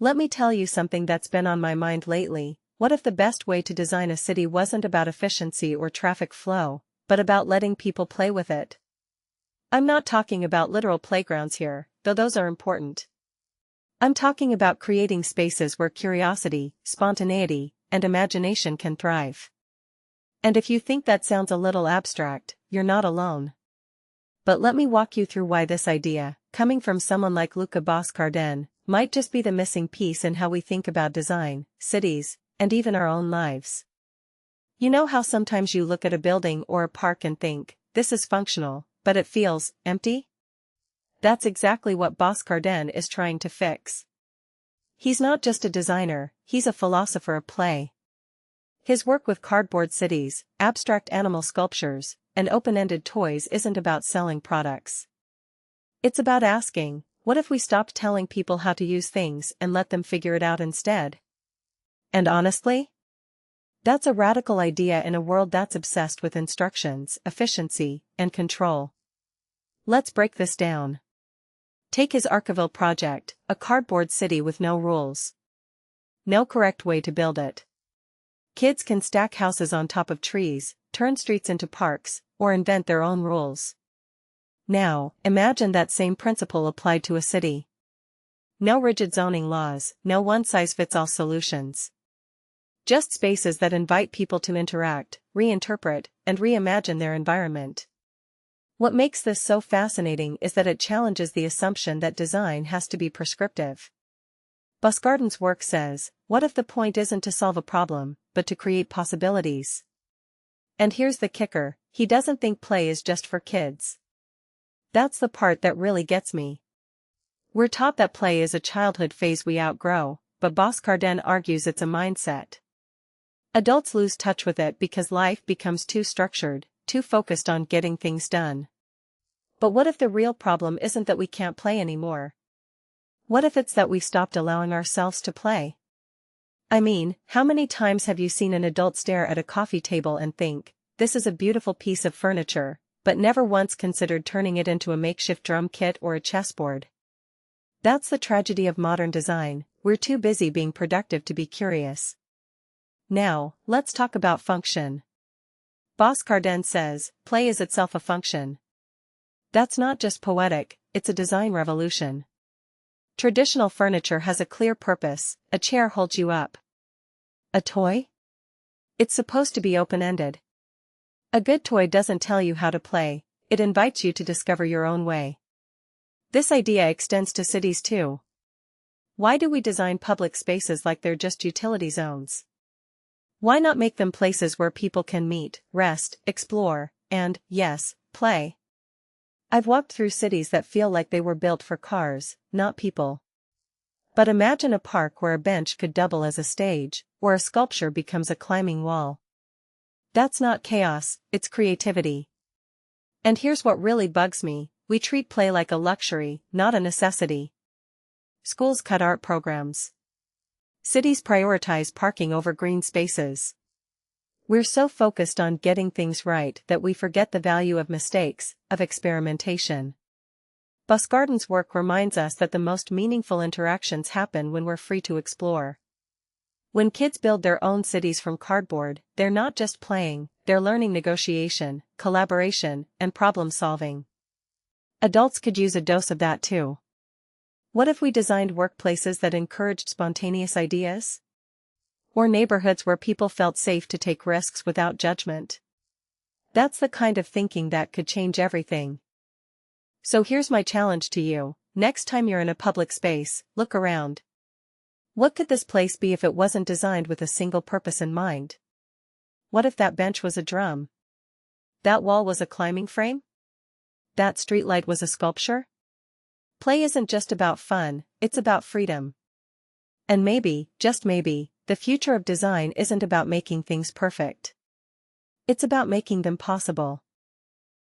Let me tell you something that's been on my mind lately. What if the best way to design a city wasn't about efficiency or traffic flow, but about letting people play with it? I'm not talking about literal playgrounds here, though those are important. I'm talking about creating spaces where curiosity, spontaneity, and imagination can thrive. And if you think that sounds a little abstract, you're not alone. But let me walk you through why this idea, coming from someone like Luca Boscardin, might just be the missing piece in how we think about design, cities, and even our own lives. You know how sometimes you look at a building or a park and think, this is functional, but it feels empty? That's exactly what Boscardin is trying to fix. He's not just a designer, he's a philosopher of play. His work with cardboard cities, abstract animal sculptures, and open-ended toys isn't about selling products. It's about asking, what if we stopped telling people how to use things and let them figure it out instead? And honestly, that's a radical idea in a world that's obsessed with instructions, efficiency, and control. Let's break this down. Take his Archiville project, a cardboard city with no rules. No correct way to build it. Kids can stack houses on top of trees, turn streets into parks, or invent their own rules. Now, imagine that same principle applied to a city. No rigid zoning laws, no one-size-fits-all solutions. Just spaces that invite people to interact, reinterpret, and reimagine their environment. What makes this so fascinating is that it challenges the assumption that design has to be prescriptive. Boscardin's work says, what if the point isn't to solve a problem, but to create possibilities? And here's the kicker, he doesn't think play is just for kids. That's the part that really gets me. We're taught that play is a childhood phase we outgrow, but Boscardin argues it's a mindset. Adults lose touch with it because life becomes too structured, too focused on getting things done. But what if the real problem isn't that we can't play anymore? What if it's that we've stopped allowing ourselves to play? I mean, how many times have you seen an adult stare at a coffee table and think, this is a beautiful piece of furniture, but never once considered turning it into a makeshift drum kit or a chessboard? That's the tragedy of modern design, we're too busy being productive to be curious. Now, let's talk about function. Boscardin says, play is itself a function. That's not just poetic, it's a design revolution. Traditional furniture has a clear purpose, a chair holds you up. A toy? It's supposed to be open-ended. A good toy doesn't tell you how to play, it invites you to discover your own way. This idea extends to cities too. Why do we design public spaces like they're just utility zones? Why not make them places where people can meet, rest, explore, and, yes, play? I've walked through cities that feel like they were built for cars, not people. But imagine a park where a bench could double as a stage, or a sculpture becomes a climbing wall. That's not chaos, it's creativity. And here's what really bugs me, we treat play like a luxury, not a necessity. Schools cut art programs. Cities prioritize parking over green spaces. We're so focused on getting things right that we forget the value of mistakes, of experimentation. Boscardin's work reminds us that the most meaningful interactions happen when we're free to explore. When kids build their own cities from cardboard, they're not just playing, they're learning negotiation, collaboration, and problem-solving. Adults could use a dose of that too. What if we designed workplaces that encouraged spontaneous ideas? Or neighborhoods where people felt safe to take risks without judgment? That's the kind of thinking that could change everything. So here's my challenge to you, next time you're in a public space, look around. What could this place be if it wasn't designed with a single purpose in mind? What if that bench was a drum? That wall was a climbing frame? That streetlight was a sculpture? Play isn't just about fun, it's about freedom. And maybe, just maybe, the future of design isn't about making things perfect. It's about making them possible.